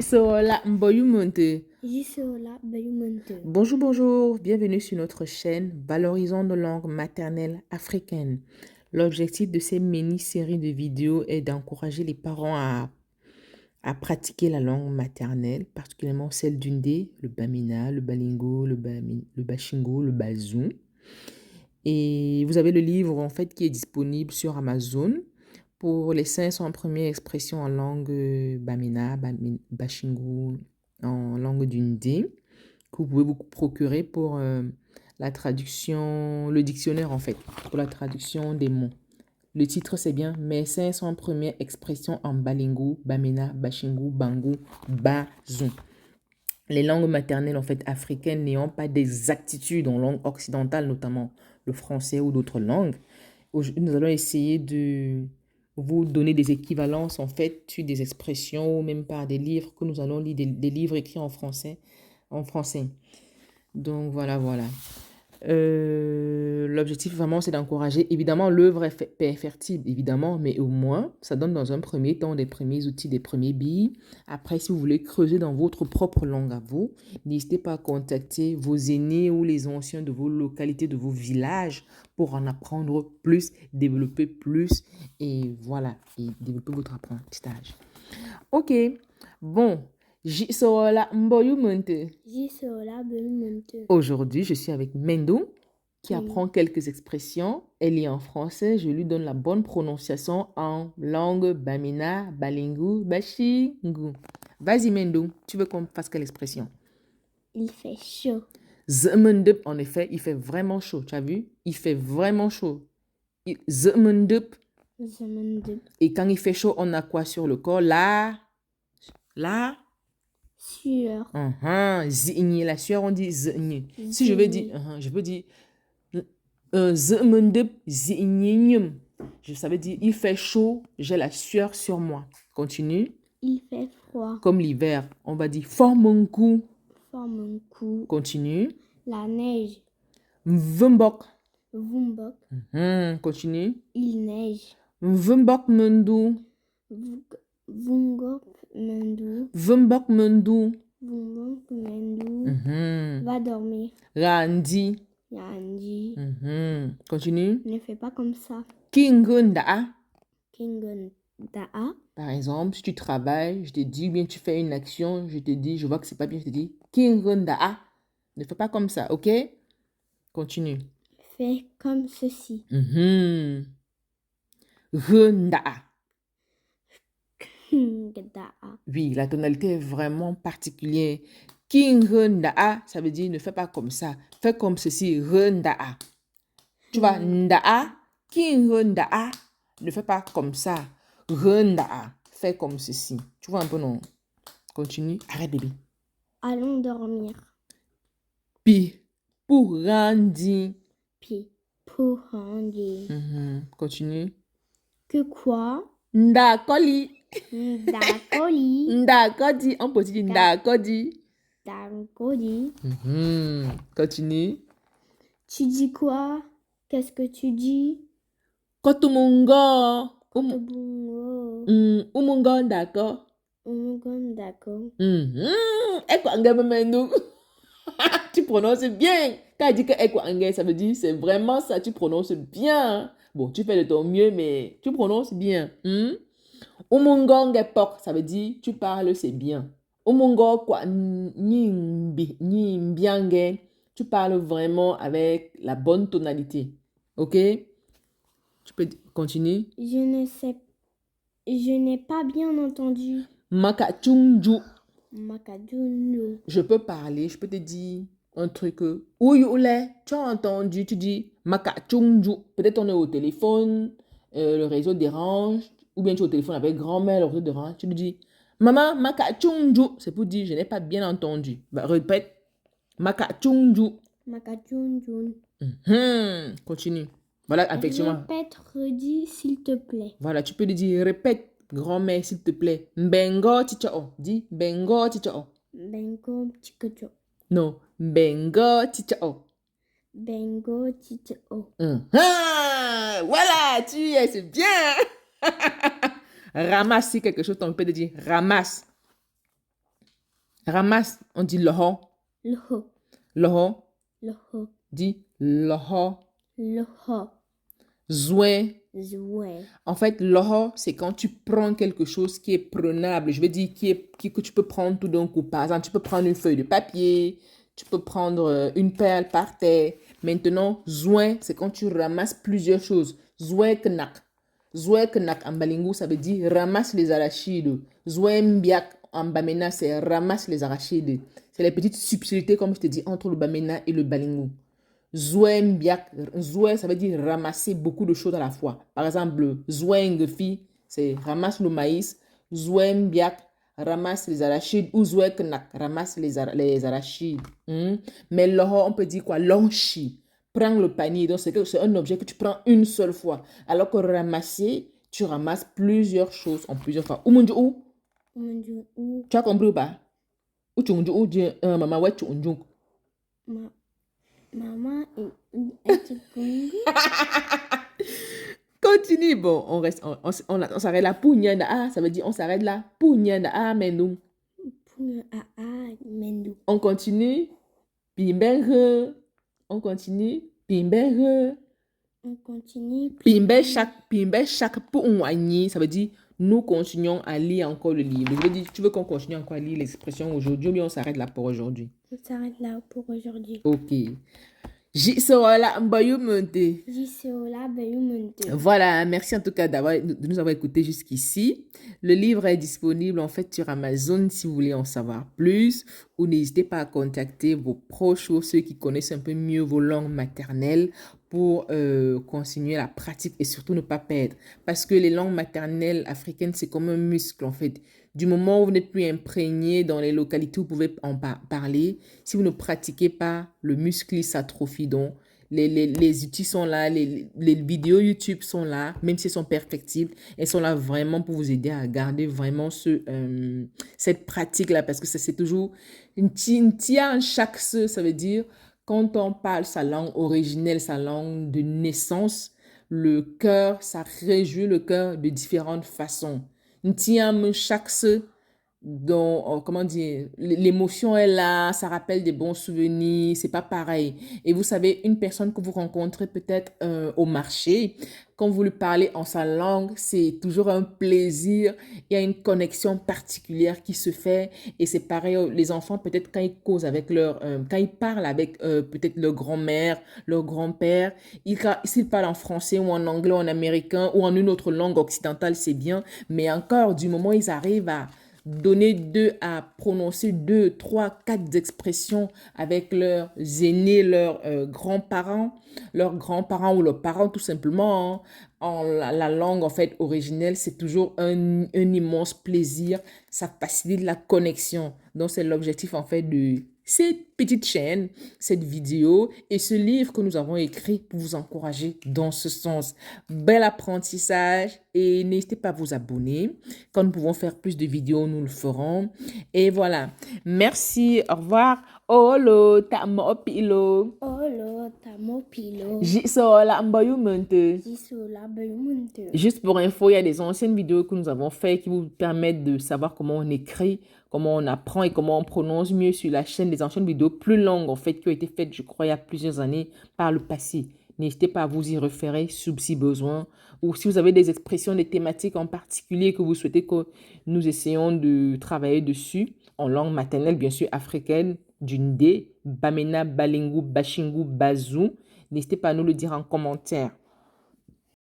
Jisola Mboyumonte. Jisola Bayumonte. Bonjour, bonjour, bienvenue sur notre chaîne Valorisons nos langues maternelles africaines. L'objectif de ces mini-séries de vidéos est d'encourager les parents à pratiquer la langue maternelle, particulièrement celle d'Undé, le Bamina, le Balingo, le Bashingo, le Bazou. Et vous avez le livre en fait qui est disponible sur Amazon pour les 500 premières expressions en langue Bamina, Bashingo, en langue d'Undé, que vous pouvez vous procurer pour la traduction, le dictionnaire en fait, pour la traduction des mots. Le titre c'est bien Mes 500 premières expressions en Balingo, Bamina, Bashingo, Bango, Bazou. Les langues maternelles en fait africaines n'ayant pas d'exactitude en langue occidentale, notamment le français ou d'autres langues, nous allons essayer de vous donner des équivalences en fait sur des expressions ou même par des livres que nous allons lire, des livres écrits en français, Donc voilà. L'objectif vraiment c'est d'encourager, évidemment l'œuvre est perfectible, évidemment, mais au moins ça donne dans un premier temps des premiers outils, des premiers billes. Après, si vous voulez creuser dans votre propre langue à vous, n'hésitez pas à contacter vos aînés ou les anciens de vos localités, de vos villages pour en apprendre plus, développer plus et voilà, et développer votre apprentissage. Ok, bon. Jisola Mboyumonte. Jisola Bayumonte. Aujourd'hui, je suis avec Mendo qui Oui. apprend quelques expressions. Elle est en français. Je lui donne la bonne prononciation en langue Bamina, Balingu, Bashingu. Vas-y Mendo, tu veux qu'on fasse quelle expression? Il fait chaud. Zemundup, en effet, il fait vraiment chaud. Tu as vu? Il fait vraiment chaud. Zemundup. Zemundup. Et quand il fait chaud, on a quoi sur le corps? La sueur. Zigni, la sueur, on dit zigni. Si Zigni. je veux dire, je peux dire zemundup zignignum. Ça veut dire il fait chaud, j'ai la sueur sur moi. Continue. Il fait froid. Comme l'hiver, on va dire forme un coup. Forme un coup. Continue. La neige. Mvumbok. Vumbok. Continue. Il neige. Mvumbok mundu. Vungop Mendou. Mvumbok mundu. Vumbok Mendou. Va dormir. Randi. Yandi. Continue. Ne fais pas comme ça. Kingunda. Kingunda'a. Par exemple, si tu travailles, je te dis, bien tu fais une action, je te dis, je vois que c'est pas bien, je te dis, Kingunda. Ne fais pas comme ça, ok? Continue. Fais comme ceci. Runda'a. Kingunda'a. Oui, la tonalité est vraiment particulière. Kingunda, ça veut dire ne fais pas comme ça. Fais comme ceci, runda'a. Tu vois, nda'a, Kingunda, ne fais pas comme ça. Runda'a, fais comme ceci. Tu vois un peu, non? Continue. Arrête, bébé. Allons dormir. Pi, pour randi. Pi, pour rendre. Continue. Que quoi? Ndakoli. Ndakoli. Ndakodi. On peut dire ndakodi. Ndakoli. Continue. Tu dis quoi? Qu'est-ce que tu dis? Kotumungo. Kotobungo. Umungo ndako. Umungo d'accord. Ekwangememenu. Tu prononces bien. Quand il dit que ekwange, ça veut dire c'est vraiment ça. Tu prononces bien. Bon, tu fais de ton mieux, mais tu prononces bien. Umungo ngepok, ça veut dire tu parles, c'est bien. Umungo kwa nyimbiange, tu parles vraiment avec la bonne tonalité. Ok? Tu peux continuer. Je n'ai pas bien entendu. Makachunju. Makadunu. Je peux parler, je peux te dire un truc. Ouyoule, tu as entendu, tu dis makachunju. Peut-être on est au téléphone, le réseau dérange, ou bien tu es au téléphone avec grand-mère, le réseau dérange. Tu lui dis maman, makachunju. C'est pour dire je n'ai pas bien entendu. Bah, répète. Makachunju. Makachunjun. Continue. Voilà, effectivement. Répète, redis, s'il te plaît. Voilà, tu peux lui dire répète, grand-mère, s'il te plaît. Mbengo tichao. Dis bengo tichao. Bengo tichao. Non, bengo tichao. Bengo tichao. Voilà, tu y es, c'est bien. Ramasse, si quelque chose, on peut te dire ramasse. Ramasse, on dit loho. Loho. Loho, Loho. dit loho. Loho. Zouin. Zoué. En fait, loho, c'est quand tu prends quelque chose qui est prenable. Je veux dire, que tu peux prendre tout d'un coup. Par exemple, tu peux prendre une feuille de papier, tu peux prendre une perle par terre. Maintenant, zouin, c'est quand tu ramasses plusieurs choses. Zoué knak. Zoué knak en balingo, ça veut dire ramasse les arachides. Zoué mbiak en bamena, c'est ramasse les arachides. C'est les petites subtilités, comme je te dis, entre le bamena et le balingo. Zouem biak, zoué, ça veut dire ramasser beaucoup de choses à la fois. Par exemple, zoueng fi, c'est ramasse le maïs. Zouem biak, ramasse les arachides. Ou zoué knak, ramasse les arachides. Mais l'oho, on peut dire quoi? L'onchi. Prends le panier. Donc, c'est un objet que tu prends une seule fois. Alors que ramasser, tu ramasses plusieurs choses en plusieurs fois. Ou mon ou? Tu as compris ou pas? Ou tu ou dit, maman, ouais, tu Maman est Congo. Continue. Bon, on reste, on s'arrête là. Pougnanda, ah, ça veut dire on s'arrête là. Pougnanda, ah, mais nous. Mendou. On continue. Pimbere. On continue. Pimbere. On continue. Pimbe chaque pougnani. Ça veut dire nous continuons à lire encore le livre. Je veux dire, tu veux qu'on continue encore à lire l'expression aujourd'hui ou bien on s'arrête là pour aujourd'hui? On s'arrête là pour aujourd'hui. Ok. Jisola mbayu mente. Jisola Bayumente. Voilà, merci en tout cas de nous avoir écoutés jusqu'ici. Le livre est disponible en fait sur Amazon si vous voulez en savoir plus, ou n'hésitez pas à contacter vos proches ou ceux qui connaissent un peu mieux vos langues maternelles pour continuer la pratique et surtout ne pas perdre. Parce que les langues maternelles africaines, c'est comme un muscle en fait. Du moment où vous n'êtes plus imprégné dans les localités où vous pouvez en parler, si vous ne pratiquez pas, le muscle s'atrophie. Donc, les outils sont là, les vidéos YouTube sont là, même si elles sont perfectibles, elles sont là vraiment pour vous aider à garder vraiment cette pratique-là, parce que c'est toujours une tia en chaque se, ça veut dire quand on parle sa langue originelle, sa langue de naissance, le cœur, ça réjouit le cœur de différentes façons. Une tia en chaque se, donc, comment dire, l'émotion est là, ça rappelle des bons souvenirs, c'est pas pareil. Et vous savez, une personne que vous rencontrez peut-être au marché, quand vous lui parlez en sa langue, c'est toujours un plaisir, il y a une connexion particulière qui se fait. Et c'est pareil, les enfants, peut-être quand ils causent avec quand ils parlent avec peut-être leur grand-mère, leur grand-père, s'ils parlent en français ou en anglais ou en américain ou en une autre langue occidentale, c'est bien. Mais encore, du moment où ils arrivent à à prononcer deux, trois, quatre expressions avec leurs aînés, leurs grands-parents ou leurs parents tout simplement, hein, en la langue en fait originelle, c'est toujours un immense plaisir. Ça facilite la connexion. Donc c'est l'objectif en fait de cette petite chaîne, cette vidéo et ce livre que nous avons écrit pour vous encourager dans ce sens. Bel apprentissage et n'hésitez pas à vous abonner. Quand nous pouvons faire plus de vidéos, nous le ferons. Et voilà. Merci. Au revoir. Olo, tamo pilo. Olo Tamopilo. Jisola mbayu mente. Jisola Bayumente. Juste pour info, il y a des anciennes vidéos que nous avons faites qui vous permettent de savoir comment on écrit, comment on apprend et comment on prononce mieux sur la chaîne. Des anciennes vidéos plus longues, en fait, qui ont été faites, je crois, il y a plusieurs années par le passé. N'hésitez pas à vous y référer si besoin. Ou si vous avez des expressions, des thématiques en particulier que vous souhaitez que nous essayons de travailler dessus, en langue maternelle, bien sûr, africaine, Dundé, Bamena, Balingu, Bashingu, Bazou. N'hésitez pas à nous le dire en commentaire.